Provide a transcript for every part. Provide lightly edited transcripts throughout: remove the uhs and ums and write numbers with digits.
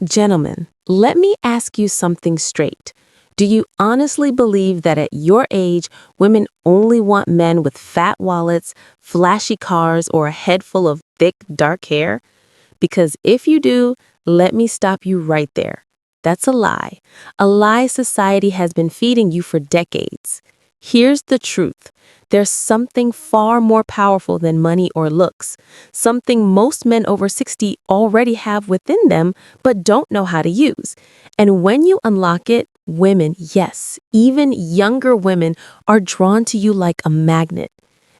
Gentlemen, let me ask you something straight. Do you honestly believe that at your age, women only want men with fat wallets, flashy cars, or a head full of thick, dark hair? Because if you do, let me stop you right there. That's a lie. A lie society has been feeding you for decades. Here's the truth. There's something far more powerful than money or looks, something most men over 60 already have within them but don't know how to use. And when you unlock it, women, yes, even younger women, are drawn to you like a magnet.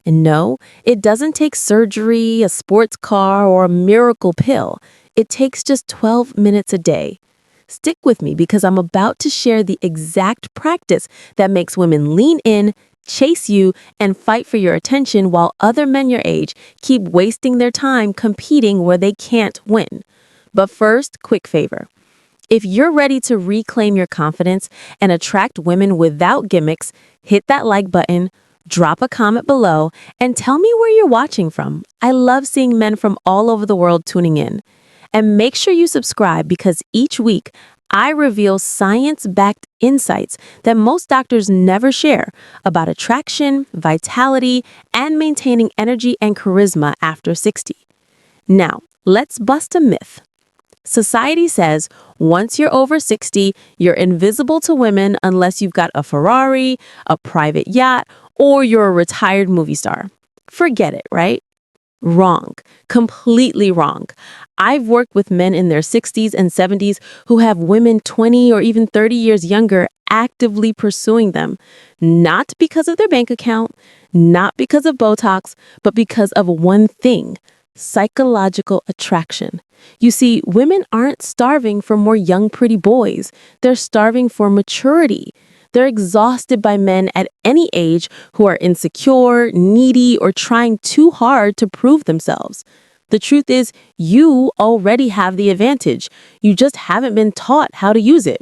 And no, it doesn't take surgery, a sports car, or a miracle pill. It takes just 12 minutes a day. Stick with me because I'm about to share the exact practice that makes women lean in, chase you, and fight for your attention while other men your age keep wasting their time competing where they can't win. But first, quick favor. If you're ready to reclaim your confidence and attract women without gimmicks, hit that like button, drop a comment below, and tell me where you're watching from. I love seeing men from all over the world tuning in. And make sure you subscribe because each week I reveal science-backed insights that most doctors never share about attraction, vitality, and maintaining energy and charisma after 60. Now, let's bust a myth. Society says once you're over 60, you're invisible to women unless you've got a Ferrari, a private yacht, or you're a retired movie star. Forget it, right? Wrong. Completely wrong. I've worked with men in their 60s and 70s who have women 20 or even 30 years younger actively pursuing them, not because of their bank account, not because of Botox, but because of one thing: psychological attraction. You see, women aren't starving for more young, pretty boys. They're starving for maturity. They're exhausted by men at any age who are insecure, needy, or trying too hard to prove themselves. The truth is, you already have the advantage. You just haven't been taught how to use it.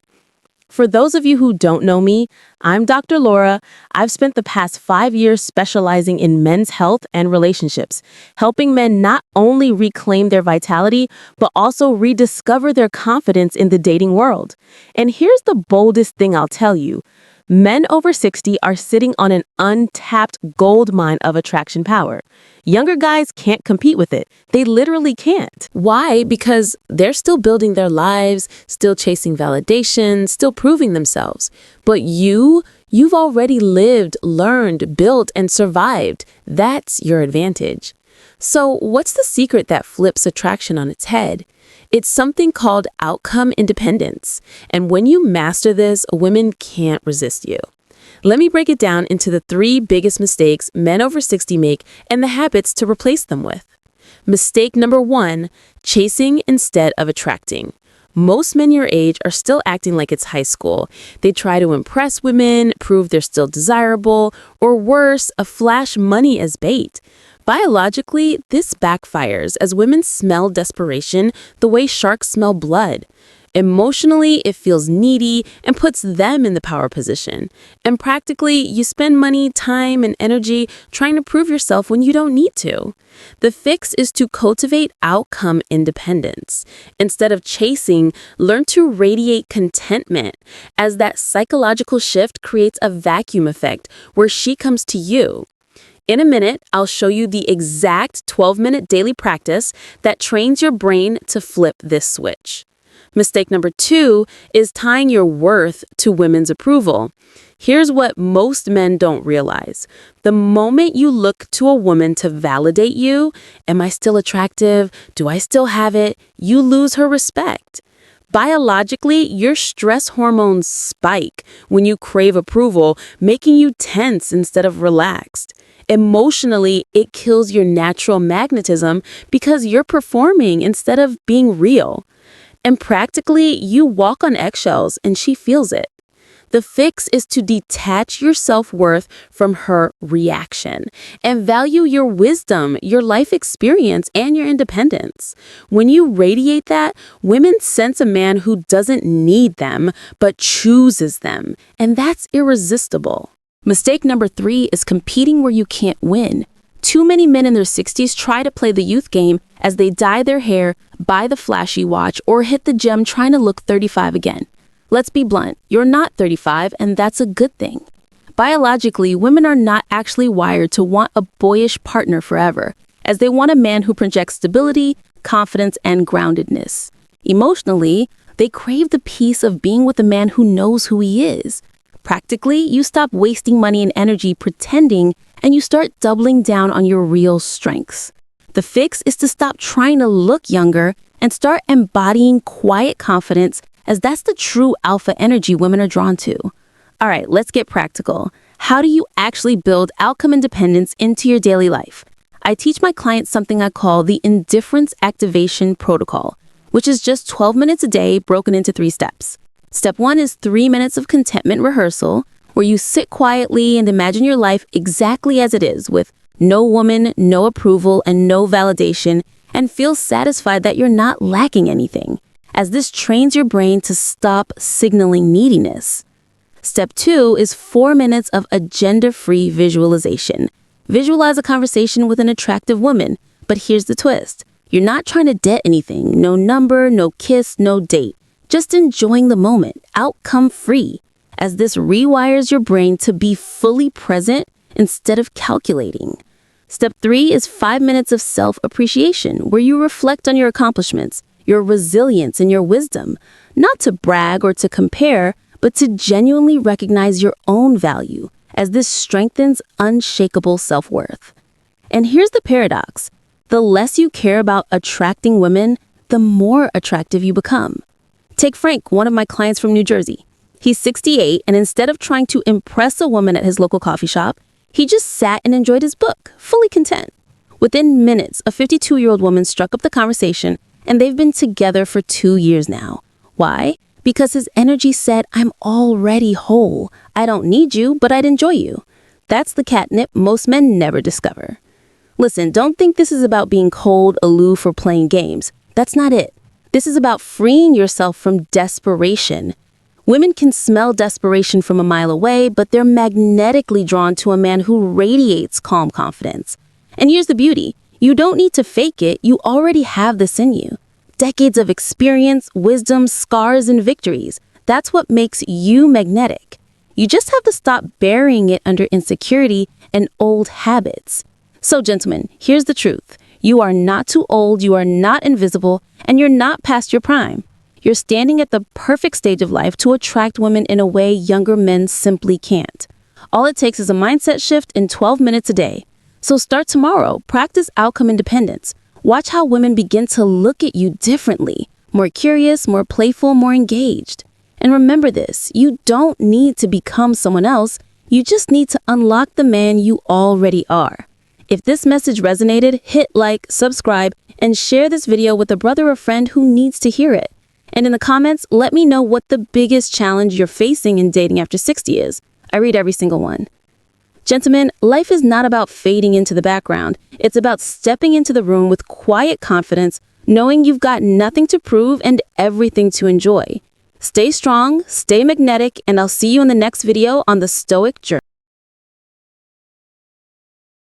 For those of you who don't know me, I'm Dr. Laura. I've spent the past 5 years specializing in men's health and relationships, helping men not only reclaim their vitality, but also rediscover their confidence in the dating world. And here's the boldest thing I'll tell you. Men over 60 are sitting on an untapped gold mine of attraction power. Younger guys can't compete with it. They literally can't. Why? Because they're still building their lives, still chasing validation, still proving themselves. But you've already lived, learned, built, and survived. That's your advantage. So what's the secret that flips attraction on its head? It's something called outcome independence. And when you master this, women can't resist you. Let me break it down into the 3 biggest mistakes men over 60 make and the habits to replace them with. Mistake number 1, chasing instead of attracting. Most men your age are still acting like it's high school. They try to impress women, prove they're still desirable, or worse, flash money as bait. Biologically, this backfires as women smell desperation the way sharks smell blood. Emotionally, it feels needy and puts them in the power position. And practically, you spend money, time, and energy trying to prove yourself when you don't need to. The fix is to cultivate outcome independence. Instead of chasing, learn to radiate contentment, as that psychological shift creates a vacuum effect where she comes to you. In a minute, I'll show you the exact 12-minute daily practice that trains your brain to flip this switch. Mistake number 2 is tying your worth to women's approval. Here's what most men don't realize. The moment you look to a woman to validate you, am I still attractive? Do I still have it? You lose her respect. Biologically, your stress hormones spike when you crave approval, making you tense instead of relaxed. Emotionally, it kills your natural magnetism because you're performing instead of being real. And practically, you walk on eggshells and she feels it. The fix is to detach your self-worth from her reaction and value your wisdom, your life experience, and your independence. When you radiate that, women sense a man who doesn't need them, but chooses them. And that's irresistible. Mistake number 3 is competing where you can't win. Too many men in their 60s try to play the youth game as they dye their hair, buy the flashy watch, or hit the gym trying to look 35 again. Let's be blunt, you're not 35, and that's a good thing. Biologically, women are not actually wired to want a boyish partner forever, as they want a man who projects stability, confidence, and groundedness. Emotionally, they crave the peace of being with a man who knows who he is. Practically, you stop wasting money and energy pretending, and you start doubling down on your real strengths. The fix is to stop trying to look younger and start embodying quiet confidence, as that's the true alpha energy women are drawn to. All right, let's get practical. How do you actually build outcome independence into your daily life? I teach my clients something I call the indifference activation protocol, which is just 12 minutes a day broken into 3 steps. Step 1 is 3 minutes of contentment rehearsal, where you sit quietly and imagine your life exactly as it is, with no woman, no approval, and no validation, and feel satisfied that you're not lacking anything, as this trains your brain to stop signaling neediness. Step 2 is 4 minutes of agenda-free visualization. Visualize a conversation with an attractive woman, but here's the twist. You're not trying to get anything, no number, no kiss, no date. Just enjoying the moment, outcome-free, as this rewires your brain to be fully present instead of calculating. Step 3 is 5 minutes of self-appreciation, where you reflect on your accomplishments, your resilience, and your wisdom, not to brag or to compare, but to genuinely recognize your own value, as this strengthens unshakable self-worth. And here's the paradox. The less you care about attracting women, the more attractive you become. Take Frank, one of my clients from New Jersey. He's 68, and instead of trying to impress a woman at his local coffee shop, he just sat and enjoyed his book, fully content. Within minutes, a 52-year-old woman struck up the conversation, and they've been together for 2 years now. Why? Because his energy said, I'm already whole. I don't need you, but I'd enjoy you. That's the catnip most men never discover. Listen, don't think this is about being cold, aloof, or playing games. That's not it. This is about freeing yourself from desperation. Women can smell desperation from a mile away, but they're magnetically drawn to a man who radiates calm confidence. And here's the beauty. You don't need to fake it. You already have this in you. Decades of experience, wisdom, scars, and victories. That's what makes you magnetic. You just have to stop burying it under insecurity and old habits. So, gentlemen, here's the truth. You are not too old, you are not invisible, and you're not past your prime. You're standing at the perfect stage of life to attract women in a way younger men simply can't. All it takes is a mindset shift in 12 minutes a day. So start tomorrow. Practice outcome independence. Watch how women begin to look at you differently, more curious, more playful, more engaged. And remember this, you don't need to become someone else. You just need to unlock the man you already are. If this message resonated, hit like, subscribe, and share this video with a brother or friend who needs to hear it. And in the comments, let me know what the biggest challenge you're facing in dating after 60 is. I read every single one. Gentlemen, life is not about fading into the background. It's about stepping into the room with quiet confidence, knowing you've got nothing to prove and everything to enjoy. Stay strong, stay magnetic, and I'll see you in the next video on the Stoic Journey.